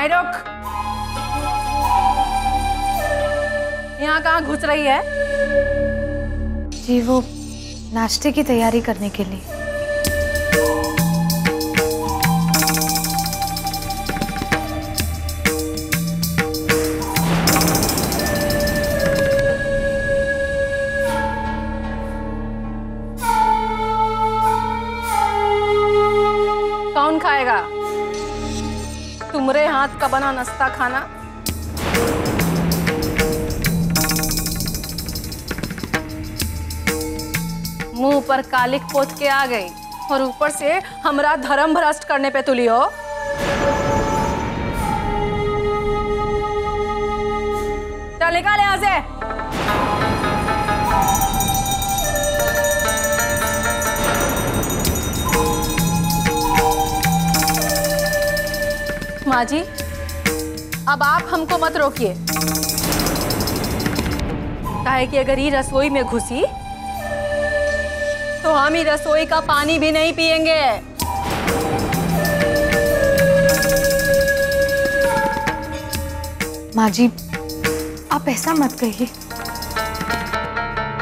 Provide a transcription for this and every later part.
भाई रुक, यहाँ कहाँ घुस रही है? जी वो नाश्ते की तैयारी करने के लिए। कौन खाएगा तुम्हारे हाथ का बना नाश्ता खाना? मुंह पर कालिक पोत के आ गई और ऊपर से हमरा धर्म भ्रष्ट करने पे तुली हो। चल निकाल यहाँ से। माँ जी, अब आप हमको मत रोकिए, काहे कि अगर ये रसोई में घुसी तो हम ही रसोई का पानी भी नहीं पिएंगे। माँ जी, आप ऐसा मत कहिए।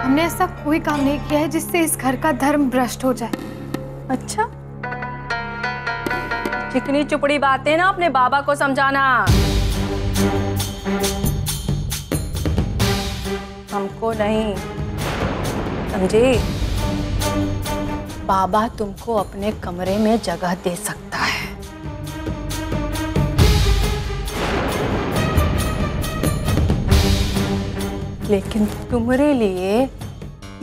हमने ऐसा कोई काम नहीं किया है जिससे इस घर का धर्म भ्रष्ट हो जाए। अच्छा, चिकनी चुपड़ी बातें ना अपने बाबा को समझाना, हमको नहीं, समझी? बाबा तुमको अपने कमरे में जगह दे सकता है, लेकिन तुम्हारे लिए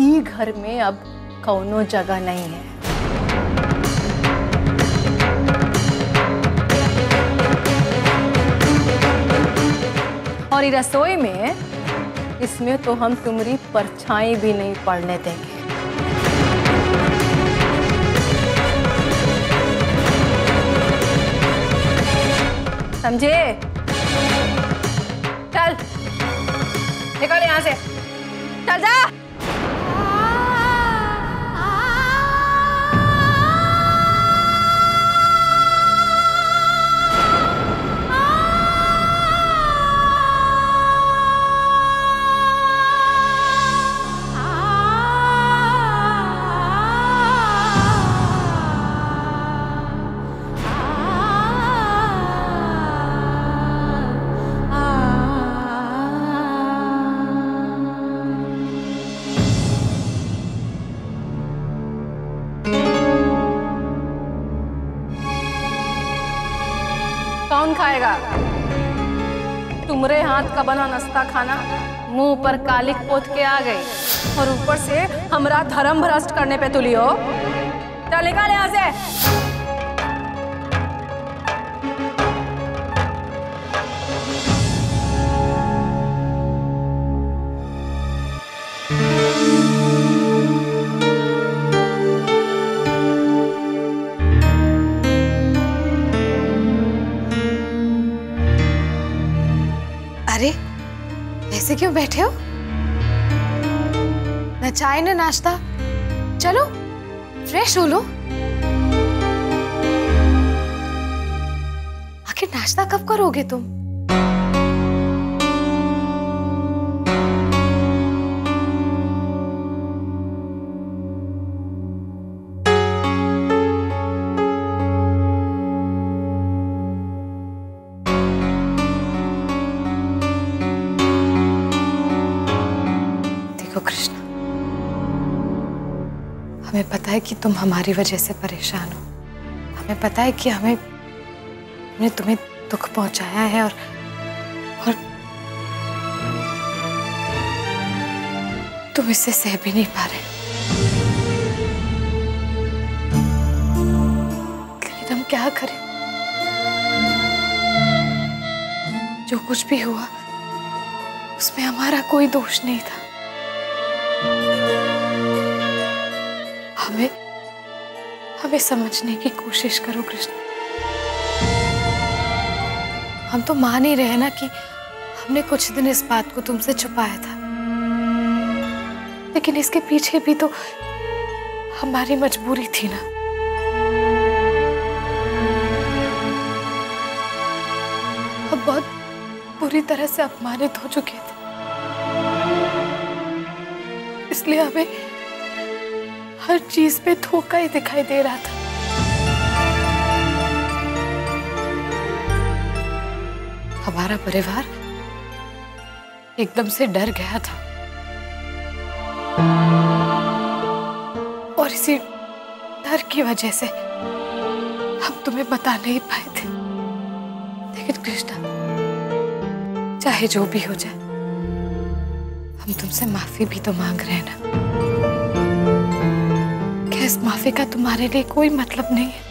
ई घर में अब कौनो जगह नहीं है। और ये रसोई में, इसमें तो हम तुम्हारी परछाई भी नहीं पड़ने देंगे। समझे? चल निकल यहाँ से, चल जा। कौन खाएगा तुम्हारे हाथ का बना नाश्ता खाना? मुंह पर कालिक पोत के आ गई और ऊपर से हमरा धर्म भ्रष्ट करने पे तुली हो। चल निकाल यहाँ से। अरे ऐसे क्यों बैठे हो? न चाय न नाश्ता, चलो फ्रेश हो लो। आखिर नाश्ता कब करोगे तुम? कृष्णा, हमें पता है कि तुम हमारी वजह से परेशान हो। हमें पता है कि हमने तुम्हें दुख पहुंचाया है और तुम इससे सह भी नहीं पा रहे। लेकिन हम क्या करें? जो कुछ भी हुआ उसमें हमारा कोई दोष नहीं था। हमें समझने की कोशिश करो कृष्ण। हम तो मान ही रहे ना कि हमने कुछ दिन इस बात को तुमसे छुपाया था, लेकिन इसके पीछे भी तो हमारी मजबूरी थी ना। बुरी तरह से अपमानित हो चुके थे, इसलिए हमें हर चीज पे धोखा ही दिखाई दे रहा था। हमारा परिवार एकदम से डर गया था और इसी डर की वजह से हम तुम्हें बता नहीं पाए थे। लेकिन कृष्णा, चाहे जो भी हो जाए, हम तुमसे माफी भी तो मांग रहे हैं ना। क्या इस माफी का तुम्हारे लिए कोई मतलब नहीं है?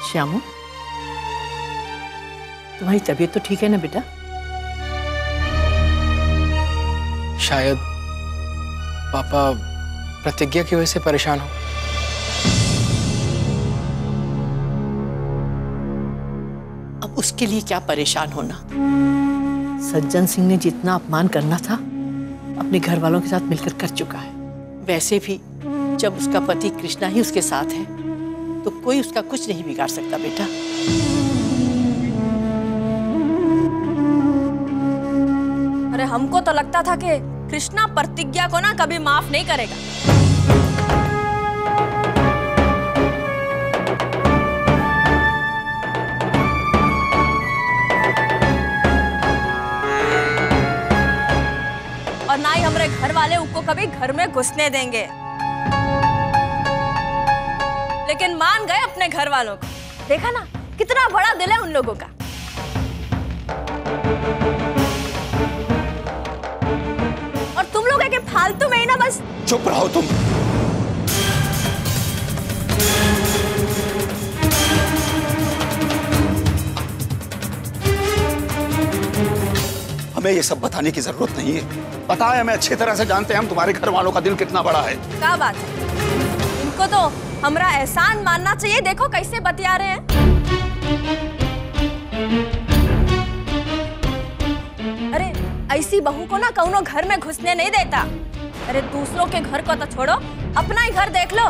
श्यामू, तुम्हारी तबीयत तो ठीक है ना बेटा? शायद पापा प्रतिज्ञा की वजह से परेशान हो। अब उसके लिए क्या परेशान होना? सज्जन सिंह ने जितना अपमान करना था अपने घर वालों के साथ मिलकर कर चुका है। वैसे भी जब उसका पति कृष्णा ही उसके साथ है तो कोई उसका कुछ नहीं बिगाड़ सकता बेटा। अरे हमको तो लगता था कि कृष्णा प्रतिज्ञा को ना कभी माफ नहीं करेगा। और ना ही हमारे घर वाले उसको कभी घर में घुसने देंगे। लेकिन मान गए अपने घर वालों को। देखा ना कितना बड़ा दिल है उन लोगों का। और तुम लोग है कि फालतू में ही ना बस। चुप रहो तुम। हमें ये सब बताने की जरूरत नहीं है। पता है, हमें अच्छी तरह से जानते हैं हम तुम्हारे घर वालों का दिल कितना बड़ा है। क्या बात है, इनको तो हमरा एहसान मानना चाहिए। देखो कैसे बतिया रहे हैं। अरे ऐसी बहू को ना कौनो घर में घुसने नहीं देता। अरे दूसरों के घर को तो छोड़ो, अपना ही घर देख लो।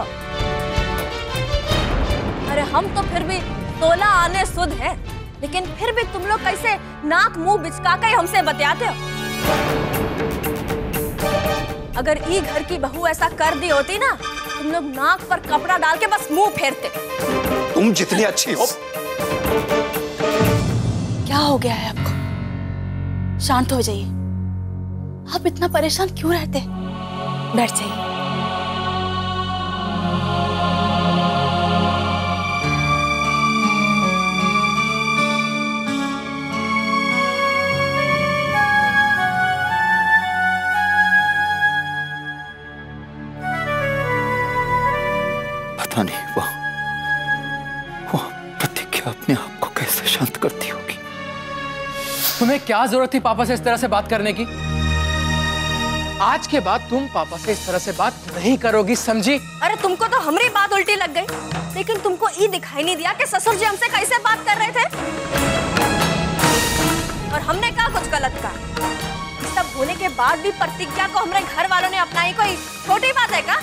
अरे हम तो फिर भी 16 आने सुध हैं, लेकिन फिर भी तुम लोग कैसे नाक मुंह बिचका के हमसे बतियाते हो। अगर ई घर की बहू ऐसा कर दी होती ना, तुम लोग नाक पर कपड़ा डाल के बस मुंह फेरते। तुम जितनी अच्छी हो। क्या हो गया है आपको? शांत हो जाइए। आप इतना परेशान क्यों रहते? बैठ जाइए। पता नहीं वो प्रतिज्ञा अपने आप को कैसे शांत करती होगी। तुम्हें क्या जरूरत थी पापा से इस तरह से बात करने की? आज के बाद तुम पापा से इस तरह से बात नहीं करोगी, समझी? अरे तुमको तो हमारी बात उल्टी लग गई, लेकिन तुमको ये दिखाई नहीं दिया कि ससुर जी हमसे कैसे बात कर रहे थे और हमने कहा कुछ गलत कहा। सब होने के बाद भी प्रतिज्ञा को हमारे घर वालों ने अपनाई, कोई छोटी बात है क्या?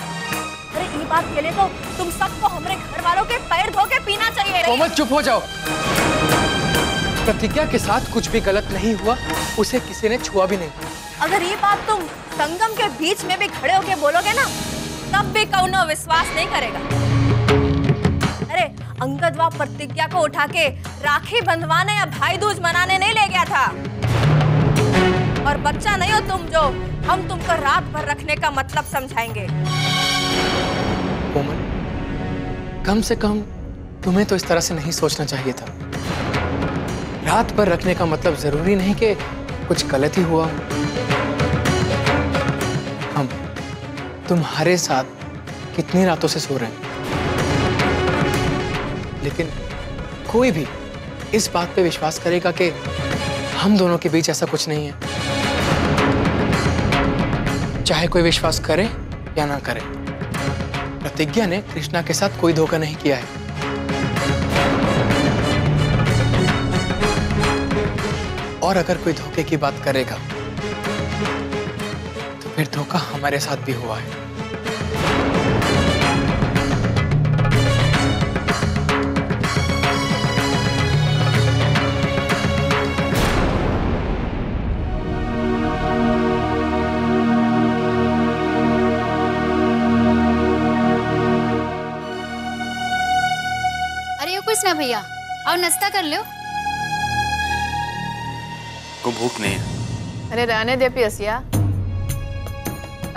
अरे ये बात के लिए तो तुम सबको हमारे घर वालों के पैर धो के पीना चाहिए। कोमल चुप हो जाओ। प्रतिज्ञा के साथ कुछ भी गलत नहीं हुआ, उसे किसी ने छुआ भी नहीं। अगर ये बात तुम संगम के बीच में भी खड़े होके बोलोगे ना, तब भी कौनो विश्वास नहीं करेगा। अरे अंगद व प्रतिज्ञा को उठा के राखी बंधवाने या भाई दूज मनाने नहीं ले गया था। और बच्चा नहीं हो तुम जो हम तुमको रात भर रखने का मतलब समझाएंगे। कोमल, कम से कम तुम्हें तो इस तरह से नहीं सोचना चाहिए था। रात भर रखने का मतलब जरूरी नहीं कि कुछ गलत ही हुआ। हम तुम्हारे साथ कितनी रातों से सो रहे हैं, लेकिन कोई भी इस बात पे विश्वास करेगा कि हम दोनों के बीच ऐसा कुछ नहीं है। चाहे कोई विश्वास करे या ना करे, प्रतिज्ञा ने कृष्णा के साथ कोई धोखा नहीं किया है। और अगर कोई धोखे की बात करेगा तो फिर धोखा हमारे साथ भी हुआ है। अरे कुछ ना भैया, और नाश्ता कर लो। को भूख नहीं है। अरे रहने दे पियसिया,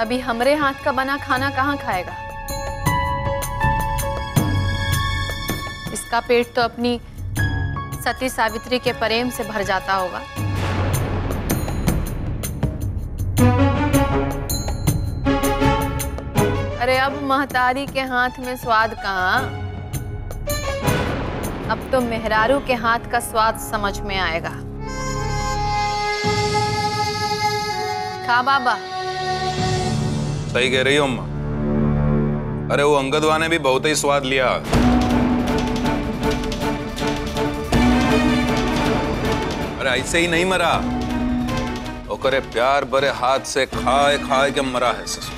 अभी हमरे हाथ का बना खाना कहाँ खाएगा। इसका पेट तो अपनी सती सावित्री के प्रेम से भर जाता होगा। अरे अब महतारी के हाथ में स्वाद कहाँ, अब तो मेहरारू के हाथ का स्वाद समझ में आएगा। खा बाबा। सही कह रही हो अम्मा। अरे वो अंगदवा ने भी बहुत ही स्वाद लिया। अरे ऐसे ही नहीं मरा, ओकरे प्यार भरे हाथ से खाए खाए के मरा है ससुर।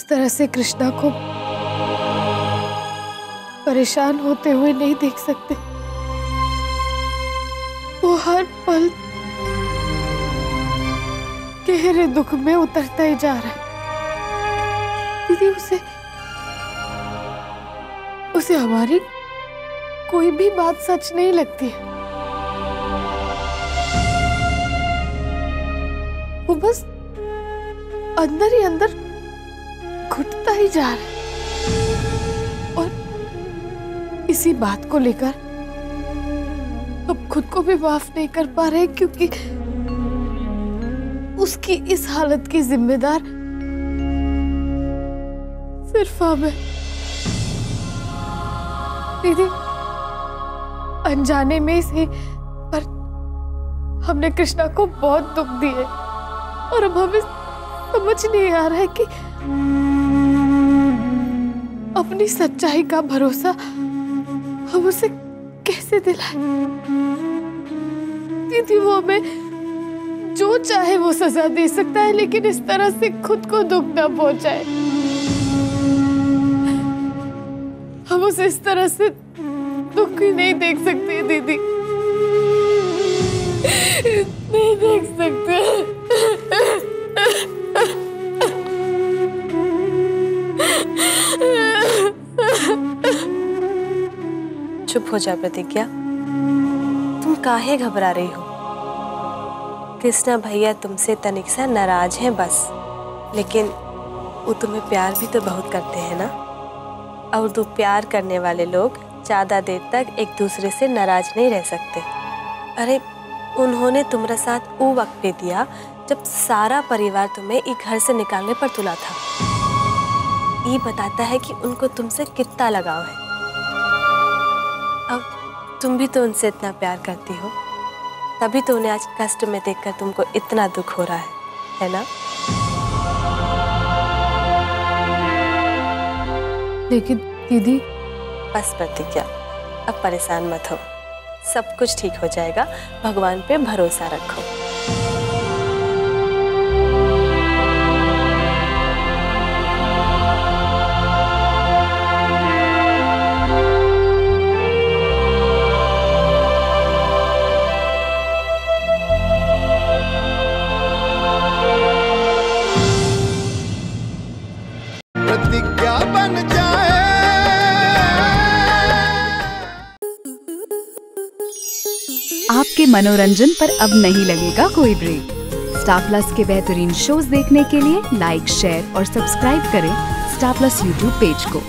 इस तरह से कृष्णा को परेशान होते हुए नहीं देख सकते। वो हर पल गहरे दुख में उतरता ही जा रहा है। दीदी, उसे हमारी कोई भी बात सच नहीं लगती है। वो बस अंदर ही अंदर घुटता ही जा रहा है और इसी बात को लेकर अब खुद को भी माफ नहीं कर पा रहे, क्योंकि उसकी इस हालत की जिम्मेदार सिर्फ हम है। दीदी, अनजाने में से पर हमने कृष्णा को बहुत दुख दिए और अब हमें समझ नहीं आ रहा है कि अपनी सच्चाई का भरोसा हम उसे कैसे दिलाएं। दीदी, वो हमें जो चाहे वो सजा दे सकता है, लेकिन इस तरह से खुद को दुख न पहुंचाए। हम उसे इस तरह से दुख ही नहीं देख सकते दीदी, नहीं देख सकते। चुप हो जा प्रतिज्ञा, तुम काहे घबरा रही हो? कृष्णा भैया तुमसे तनिक सा नाराज हैं बस, लेकिन वो तुम्हें प्यार भी तो बहुत करते हैं ना। और दो प्यार करने वाले लोग ज़्यादा देर तक एक दूसरे से नाराज नहीं रह सकते। अरे, उन्होंने तुम्हारा साथ वो वक्त पे दिया जब सारा परिवार तुम्हें एक घर से निकालने पर तुला था। ये बताता है कि उनको तुमसे कितना लगाव है। अब तुम भी तो उनसे इतना प्यार करती हो, तभी तो उन्हें आज कष्ट में देखकर तुमको इतना दुख हो रहा है ना? लेकिन दीदी, बस प्रतिज्ञा, अब परेशान मत हो, सब कुछ ठीक हो जाएगा। भगवान पे भरोसा रखो। प्रतिज्ञा बन जाए। आपके मनोरंजन पर अब नहीं लगेगा कोई ब्रेक। स्टार प्लस के बेहतरीन शोज देखने के लिए लाइक, शेयर और सब्सक्राइब करें स्टार प्लस यूट्यूब पेज को।